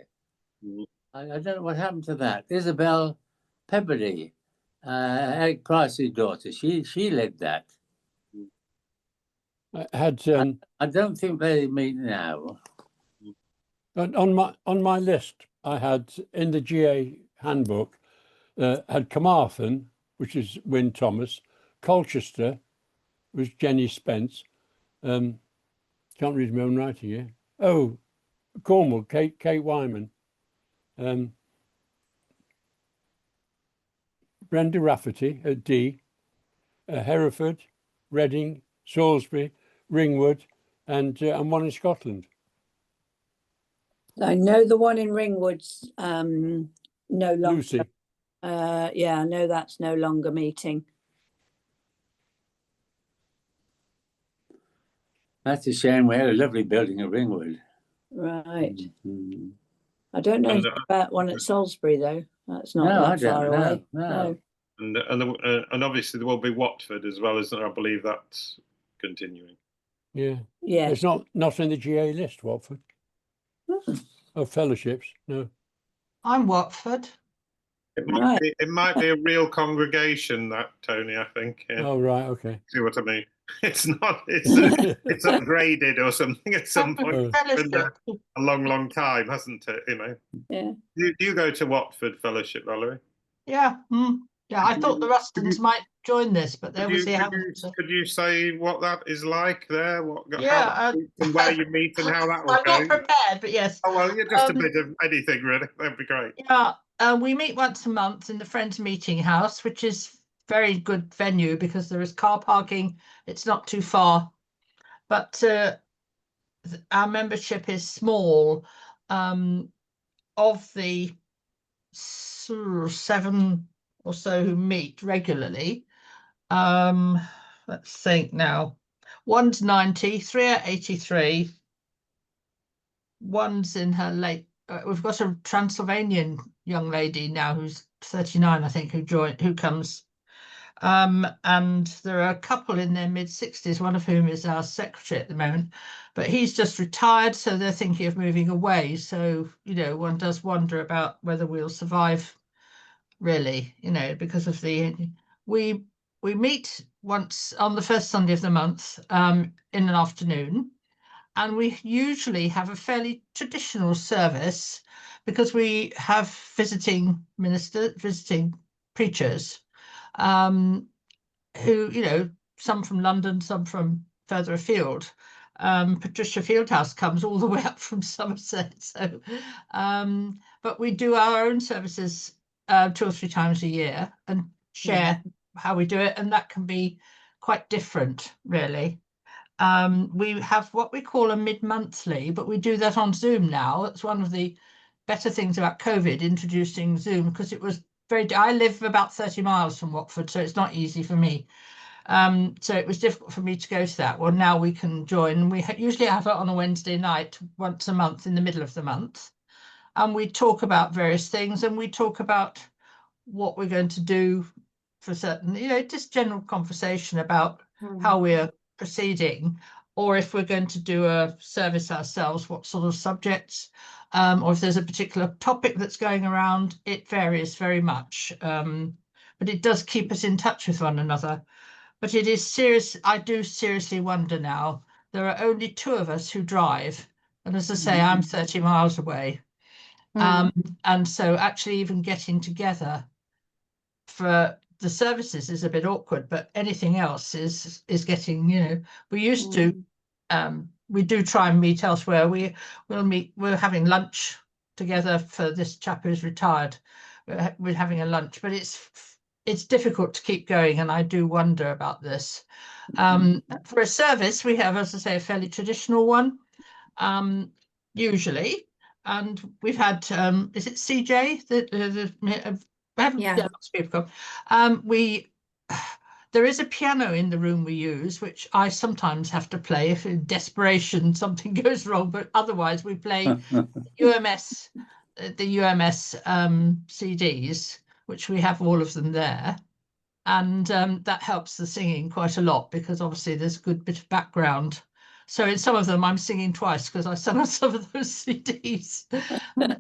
I don't know what happened to that. Isabel Peabody, Eric Price's daughter, she led that. I don't think they meet now. On my list, I had in the GA handbook had Carmarthen, which is Wyn Thomas, Colchester was Jenny Spence. Can't read my own writing here. Oh, Cornwall, Kate Wyman. Brenda Rafferty at D, Hereford, Reading, Salisbury, Ringwood, and one in Scotland. I know the one in Ringwood's no longer. Lucy. Yeah, I know that's no longer meeting. That's a shame. We had a lovely building at Ringwood. Right. Mm-hmm. I don't know about one at Salisbury though. That's not that far away. No. And obviously there will be Watford as well, isn't there? I believe that's continuing. Yeah. Yeah. It's not in the GA list, Watford. Of fellowships, no. I'm Watford. It might be a real congregation, that, Tony, I think. Yeah. Oh, right, okay. See what I mean? It's not, it's upgraded or something at some point. It's been a long time, hasn't it? You know. Yeah. Do you go to Watford Fellowship, Valerie? Yeah. Yeah, I thought the Rustons might join this, but they obviously haven't. Could you say what that is like there? And where you meet and how that will I'm go? not prepared, but yes. Oh, well, yeah, just a bit of anything, really. That'd be great. Yeah, we meet once a month in the Friends Meeting House, which is very good venue because there is car parking. It's not too far, but our membership is small. Of the 7 or so who meet regularly, let's think now. One's 90, 3 are 83. One's in her late. We've got a Transylvanian young lady now who's 39, I think, who comes. And there are a couple in their mid-60s, one of whom is our secretary at the moment, but he's just retired, so they're thinking of moving away. So, you know, one does wonder about whether we'll survive, really, you know, because of we meet once on the first Sunday of the month in an afternoon, and we usually have a fairly traditional service because we have visiting preachers, who, you know, some from London, some from further afield. Patricia Fieldhouse comes all the way up from Somerset. So, but we do our own services 2 or 3 times a year and share how we do it, and that can be quite different, really. We have what we call a mid-monthly, but we do that on Zoom now. It's one of the better things about COVID, introducing Zoom, because it was I live about 30 miles from Watford, so it's not easy for me. So it was difficult for me to go to that. Well, now we can join. We usually have it on a Wednesday night once a month in the middle of the month. And we talk about various things, and we talk about what we're going to do for certain, just general conversation about how we're proceeding, or if we're going to do a service ourselves, what sort of subjects, or if there's a particular topic that's going around. It varies very much, but it does keep us in touch with one another. But it is serious. I do seriously wonder now. There are only 2 of us who drive, and as I say, I'm 30 miles away. And so actually even getting together for the services is a bit awkward, but anything else is getting, we used to, we do try and meet elsewhere. We're having lunch together for this chap who's retired. We're having a lunch, but it's difficult to keep going, and I do wonder about this. For a service, we have, as I say, a fairly traditional one, usually, and we've had, is it CJ? Lots of people come. There is a piano in the room we use, which I sometimes have to play if in desperation something goes wrong, but otherwise we play UMS, the UMS CDs, which we have all of them there. And that helps the singing quite a lot, because obviously there's a good bit of background. So in some of them I'm singing twice because I sung on some of those CDs. Can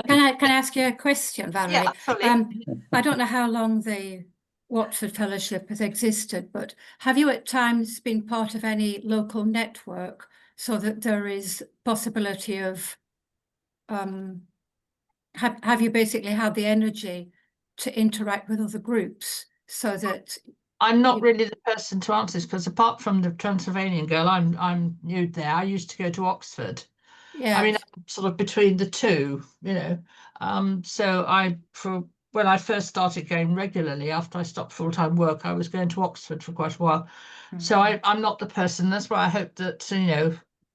I ask you a question, Valerie? Yeah, absolutely. I don't know how long the Watford Fellowship has existed, but have you at times been part of any local network so that there is possibility of, have you basically had the energy to interact with other groups so that... I'm not really the person to answer this, because apart from the Transylvanian girl, I'm new there. I used to go to Oxford. Yeah, I mean, I'm sort of between the two, So when I first started going regularly after I stopped full-time work, I was going to Oxford for quite a while. So I'm not the person. That's why I hope that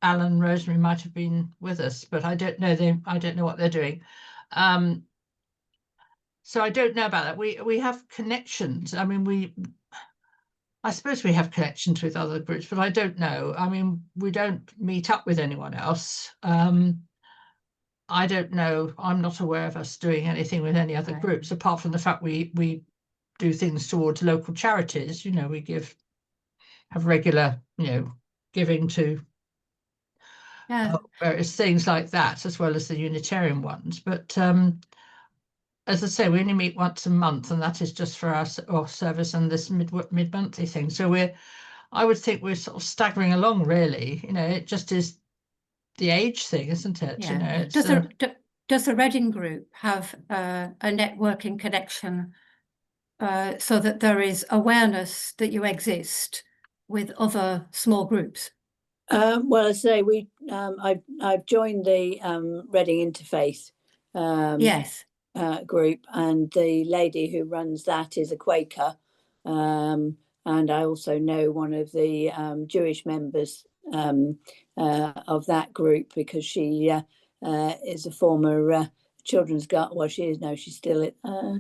Alan and Rosemary might have been with us, but I don't know them. I don't know what they're doing. So I don't know about that. We have connections. I mean, I suppose we have connections with other groups, but I don't know. I mean, we don't meet up with anyone else. I don't know. I'm not aware of us doing anything with any other groups, apart from the fact we do things towards local charities. We have regular, giving to various things like that, as well as the Unitarian ones. But as I say, we only meet once a month, and that is just for our service and this mid-monthly thing. So I would think we're sort of staggering along, really. It just is the age thing, isn't it? Yeah. Does the Reading group have a networking connection so that there is awareness that you exist with other small groups? Well, as I say, I've joined the Reading Interfaith Yes. Group, and the lady who runs that is a Quaker, and I also know one of the Jewish members of that group, because she is a former children's guard. Well, she is now. She's still.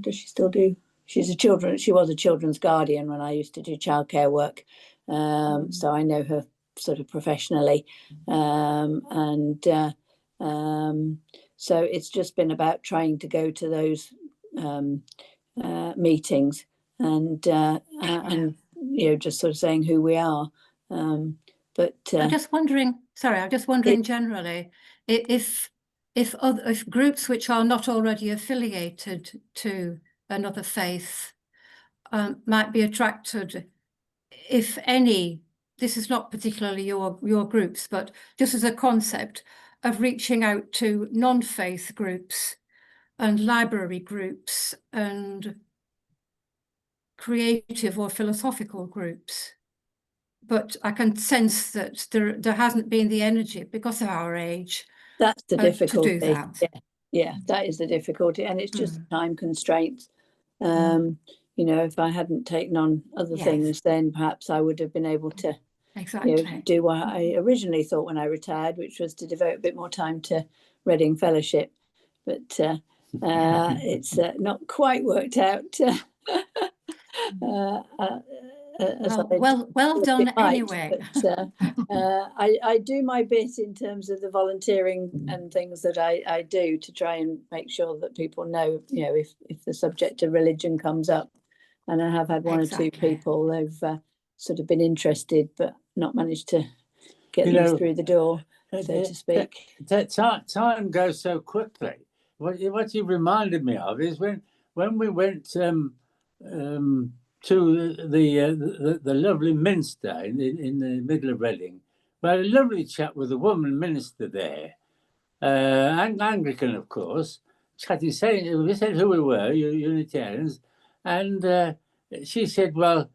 Does she still do? She was a children's guardian when I used to do childcare work, so I know her sort of professionally, so it's just been about trying to go to those meetings and just sort of saying who we are. But I'm just wondering generally if groups which are not already affiliated to another faith might be attracted, if any. This is not particularly your groups, but just as a concept of reaching out to non-faith groups and library groups and creative or philosophical groups. But I can sense that there hasn't been the energy because of our age. That's the difficulty. To do that. Yeah, that is the difficulty, and it's just time constraints. If I hadn't taken on other things, then perhaps I would have been able to do what I originally thought when I retired, which was to devote a bit more time to Reading Fellowship. But It's not quite worked out as well done anyway. But I do my bit in terms of the volunteering and things that I do to try and make sure that people know, if the subject of religion comes up. And I have had one or two people who've sort of been interested but not managed to get them through the door, so to speak. Time goes so quickly. What you reminded me of is when we went to the lovely Minster in the middle of Reading. We had a lovely chat with a woman minister there, Anglican, of course. We said who we were, Unitarians, and she said, "Well,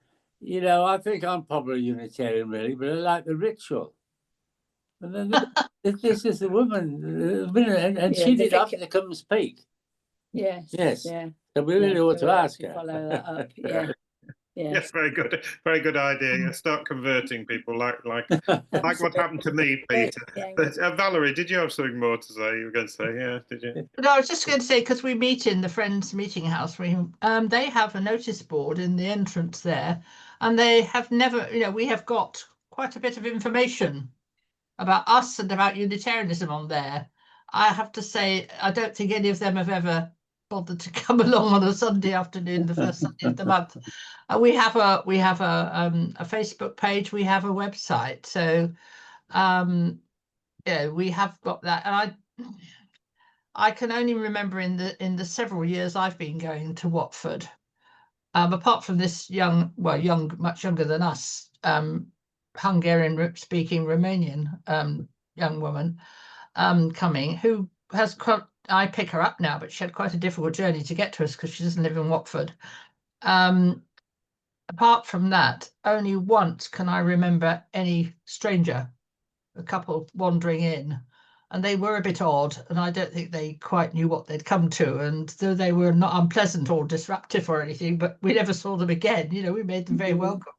I think I'm probably Unitarian, really, but I like the ritual." And then this is the woman, and she did have to come and speak. Yes. Yeah. So we really ought to ask her. Follow that up. Yeah. Yes, very good idea. Start converting people like what happened to me, Peter. But Valerie, did you have something more to say? You were going to say, yeah, did you? No, I was just going to say, because we meet in the Friends Meeting House, they have a notice board in the entrance there, and they have never, we have got quite a bit of information about us and about Unitarianism on there. I have to say, I don't think any of them have ever bothered to come along on a Sunday afternoon, the first Sunday of the month. We have a Facebook page, we have a website, so we have got that. And I can only remember in the several years I've been going to Watford, apart from this much younger than us, Hungarian speaking Romanian young woman coming, who has I pick her up now, but she had quite a difficult journey to get to us because she doesn't live in Watford. Apart from that, only once can I remember any stranger, a couple wandering in, and they were a bit odd, and I don't think they quite knew what they'd come to, and though they were not unpleasant or disruptive or anything, but we never saw them again. We made them very welcome.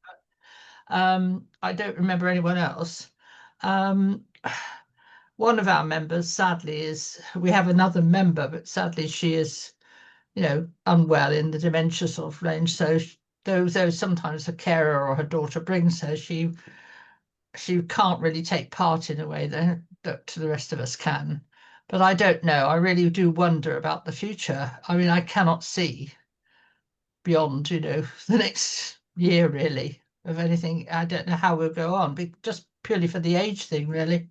I don't remember anyone else. One of our members, sadly, we have another member, but sadly she is, unwell in the dementia sort of range. So though sometimes a carer or her daughter brings her, she can't really take part in a way that the rest of us can. But I don't know. I really do wonder about the future. I mean, I cannot see beyond, the next year, really, of anything. I don't know how we'll go on, just purely for the age thing, really.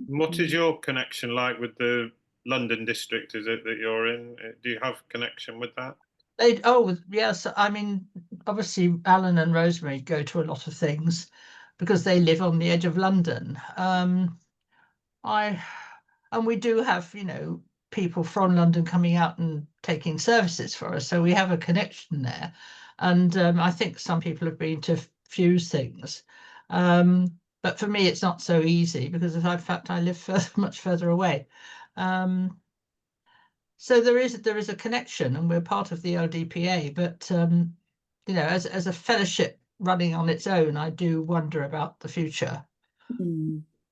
What is your connection like with the London district? Is it that you're in? Do you have connection with that? Yes. I mean, obviously, Alan and Rosemary go to a lot of things because they live on the edge of London. And we do have, people from London coming out and taking services for us. So we have a connection there. And I think some people have been to few things. But for me, it's not so easy because, in fact, I live much further away. So there is a connection, and we're part of the LDPA. But as a fellowship running on its own, I do wonder about the future.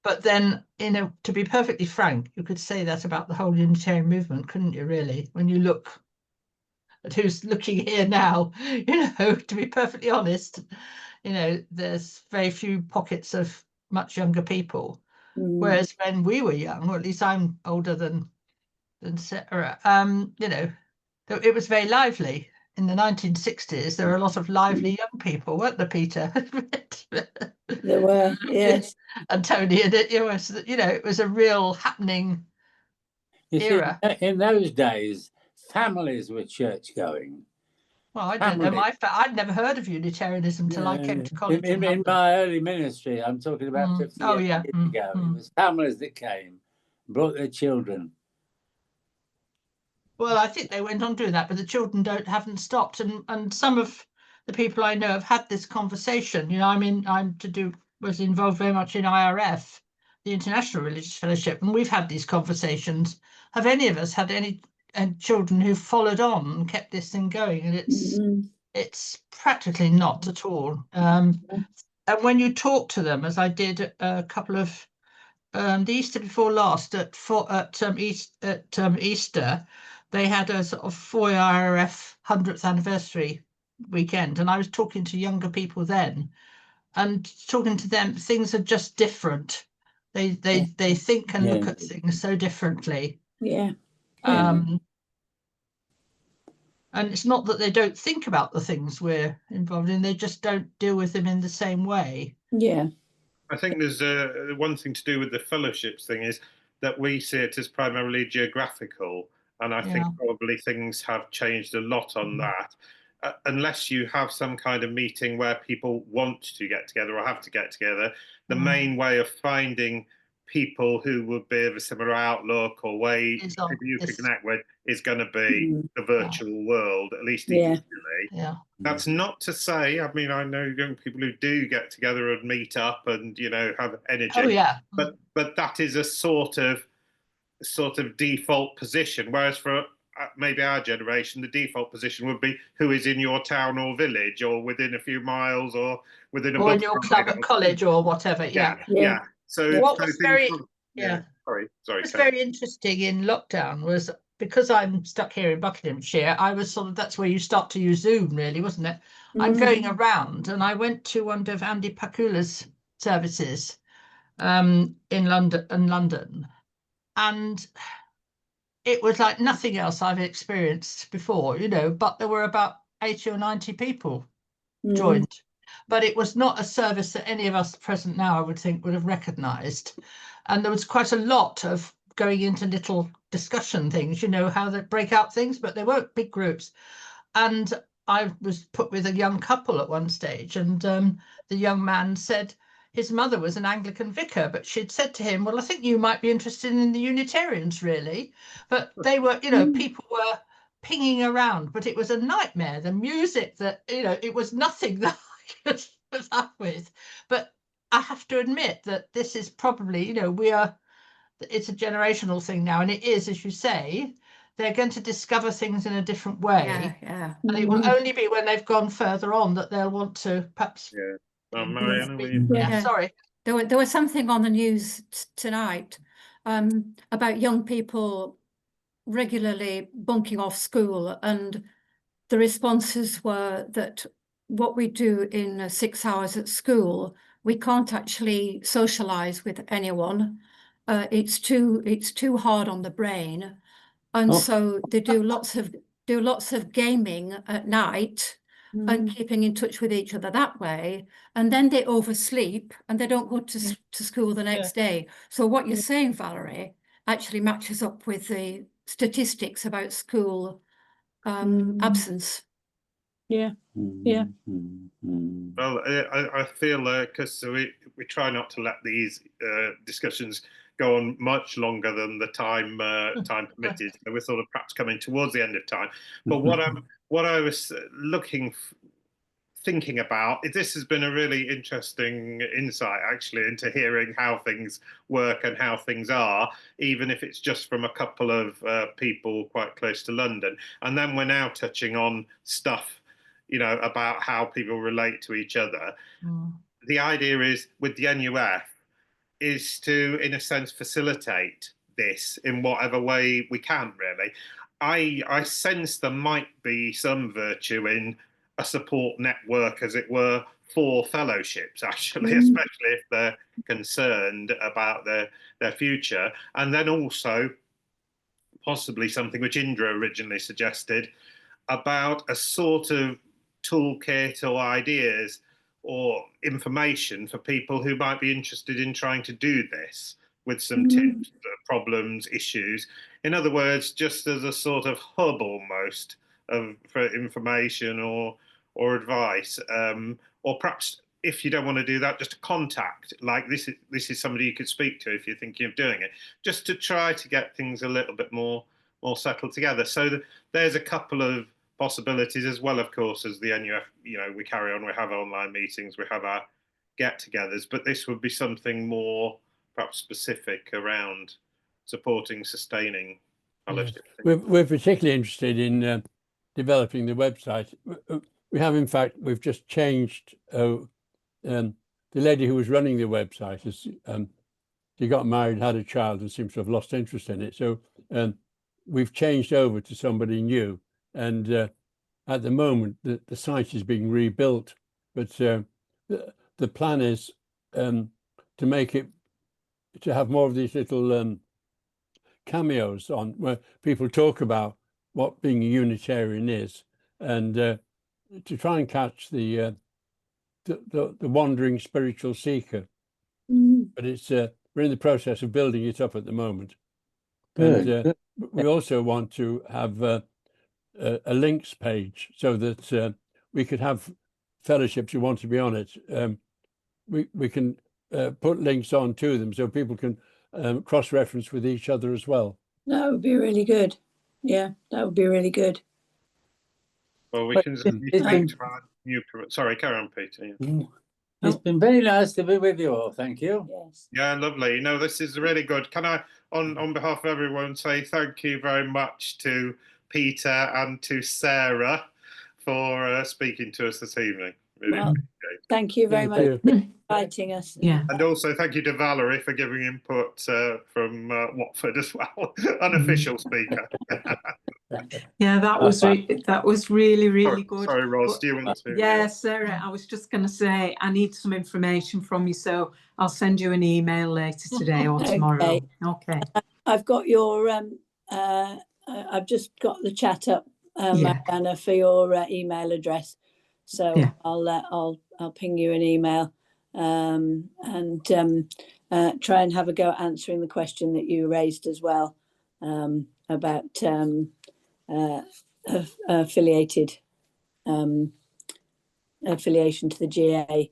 But then, to be perfectly frank, you could say that about the whole Unitarian movement, couldn't you? Really, when you look at who's looking here now, to be perfectly honest. There's very few pockets of much younger people. Whereas when we were young, or at least I'm older than Sarah, it was very lively. In the 1960s, there were a lot of lively young people, weren't there, Peter? There were, yes. And Tony, and it was a real happening era. See, in those days, families were church going. Well, I don't know. I'd never heard of Unitarianism until I came to college. In my early ministry, I'm talking about 50 years ago, it was families that came, brought their children. Well, I think they went on doing that, but the children haven't stopped. And some of the people I know have had this conversation. Was involved very much in IRF, the International Religious Fellowship, and we've had these conversations. Have any of us had any children who've followed on and kept this thing going? And it's practically not at all. And when you talk to them, as I did a couple of the Easter before last at Easter, they had a sort of FOI RRF 100th anniversary weekend, and I was talking to younger people then, and talking to them, things are just different. They think and look at things so differently. Yeah. And it's not that they don't think about the things we're involved in, they just don't deal with them in the same way. Yeah. I think there's one thing to do with the fellowships thing is that we see it as primarily geographical, and I think probably things have changed a lot on that. Unless you have some kind of meeting where people want to get together or have to get together, the main way of finding people who would be of a similar outlook or way you can connect with is going to be the virtual world, at least initially. Yeah. That's not to say, I mean, I know young people who do get together and meet up and, you know, have energy. Oh, yeah. But that is a sort of default position. Whereas for maybe our generation, the default position would be who is in your town or village or within a few miles or within a or in your club at college or whatever. Yeah. So what was very very interesting in lockdown was, because I'm stuck here in Buckinghamshire, I was sort of, that's where you start to use Zoom, really, wasn't it? I'm going around, and I went to one of Andy Pakula's services in London, and it was like nothing else I've experienced before, you know, but there were about 80 or 90 people joined. But it was not a service that any of us present now, I would think, would have recognised. And there was quite a lot of going into little discussion things, you know, how they break out things, but they weren't big groups. And I was put with a young couple at one stage, and the young man said his mother was an Anglican vicar, but she'd said to him, well, I think you might be interested in the Unitarians, really. But they were, you know, people were pinging around, but it was a nightmare. The music that, you know, it was nothing that I could put up with. But I have to admit that this is probably, you know, it's a generational thing now, and it is, as you say, they're going to discover things in a different way. And it will only be when they've gone further on that they'll want to perhaps. Mariana, sorry. There was something on the news tonight about young people regularly bunking off school, and the responses were that what we do in 6 hours at school, we can't actually socialize with anyone. It's too hard on the brain, and so they do lots of gaming at night and keeping in touch with each other that way, and then they oversleep and they don't go to school the next day. So what you're saying, Valerie, actually matches up with the statistics about school absence. Yeah. Well, I feel because we try not to let these discussions go on much longer than the time permitted. So we're sort of perhaps coming towards the end of time. But what I was thinking about, this has been a really interesting insight actually into hearing how things work and how things are, even if it's just from a couple of people quite close to London. And then we're now touching on stuff, you know, about how people relate to each other. The idea is with the NUF is to, in a sense, facilitate this in whatever way we can, really. I sense there might be some virtue in a support network, as it were, for fellowships, actually, especially if they're concerned about their future. And then also possibly something which Indra originally suggested about a sort of toolkit or ideas or information for people who might be interested in trying to do this, with some tips, problems, issues. In other words, just as a sort of hub almost for information or advice, or perhaps if you don't want to do that, just a contact, like this is somebody you could speak to if you're thinking of doing it, just to try to get things a little bit more settled together. So there's a couple of possibilities, as well, of course, as the NUF, you know, we carry on, we have online meetings, we have our get-togethers, but this would be something more perhaps specific around supporting, sustaining fellowship. We're particularly interested in developing the website. We have, in fact, we've just changed. The lady who was running the website has she got married, had a child, and seems to have lost interest in it. So we've changed over to somebody new, and at the moment the site is being rebuilt, but the plan is to make it, to have more of these little cameos on where people talk about what being a Unitarian is, and to try and catch the wandering spiritual seeker. But it's we're in the process of building it up at the moment. And we also want to have a links page so that we could have fellowships who want to be on it. We can put links on to them so people can cross-reference with each other as well. That would be really good. Yeah, that would be really good. Well, we But can it's been- sorry, carry on, Peter. Yeah. It's been very nice to be with you all. Thank you. Yes. Yeah, lovely. No, this is really good. Can I, on behalf of everyone, say thank you very much to Peter and to Sarah for speaking to us this evening. Really Well, appreciate it. thank you very much you. for inviting us. Yeah. And also thank you to Valerie for giving input from Watford as well, unofficial speaker. Yeah, that was really, really good. Sorry, Ros, But, do you want to? yeah, Sarah, I was just going to say I need some information from you, so I'll send you an email later today or tomorrow. Okay. I've got your I've just got the chat up, Yeah. Anna, for your email address. So Yeah. I'll ping you an email and try and have a go at answering the question that you raised as well about affiliation to the GA.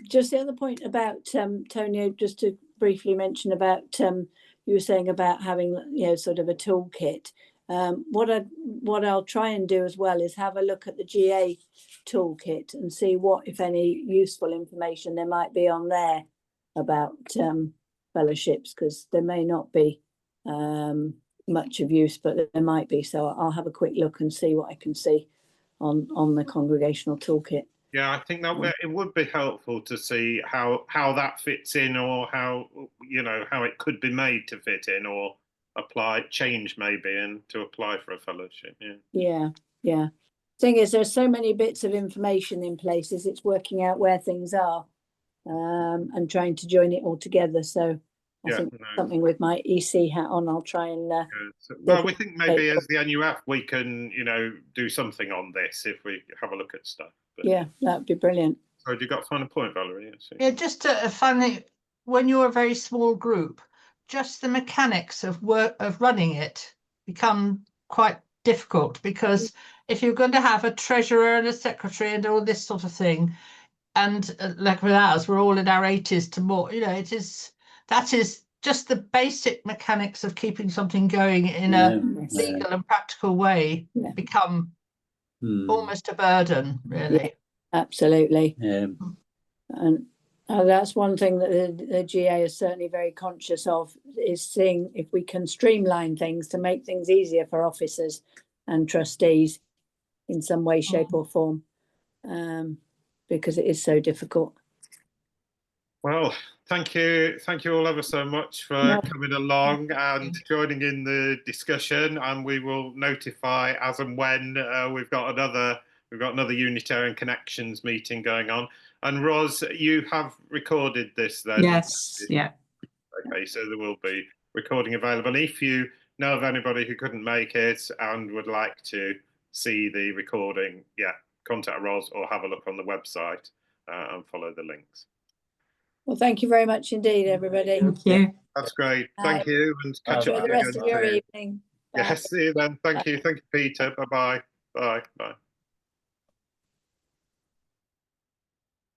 Just the other point about Tonio, just to briefly mention about you were saying about having, you know, sort of a toolkit. What I'll try and do as well is have a look at the GA toolkit and see what, if any, useful information there might be on there about fellowships, because there may not be much of use, but there might be. So I'll have a quick look and see what I can see on the congregational toolkit. Yeah, I think that it would be helpful to see how that fits in, or how, you know, how it could be made to fit in, or change maybe, and to apply for a fellowship. Yeah. Thing is, there's so many bits of information in places. It's working out where things are and trying to join it all together. So I think something with my EC hat on, I'll try and. Well, we think maybe as the NUF we can, you know, do something on this if we have a look at stuff. But, yeah, that'd be brilliant. So, you got a final point, Valerie? Yeah, just to finally, when you're a very small group, just the mechanics of running it become quite difficult, because if you're going to have a treasurer and a secretary and all this sort of thing, and like with ours, we're all in our 80s to more, you know, that is just the basic mechanics of keeping something going in a legal and practical way become almost a burden, really. Yeah, absolutely. Yeah. And that's one thing that the GA is certainly very conscious of, is seeing if we can streamline things to make things easier for officers and trustees in some way, shape or form, because it is so difficult. Well, thank you all ever so much for coming along and joining in the discussion, and we will notify as and when we've got another Unitarian Connections meeting going on. And Ros, you have recorded this then? Yes, yeah. Okay, so there will be recording available. If you know of anybody who couldn't make it and would like to see the recording, contact Ros or have a look on the website and follow the links. Well, thank you very much indeed, everybody. Thank you. That's great. Thank you, and catch up Enjoy the rest of your evening. Yes, see you then. Thank you. Thank you, Peter. Bye-bye. Bye. Bye.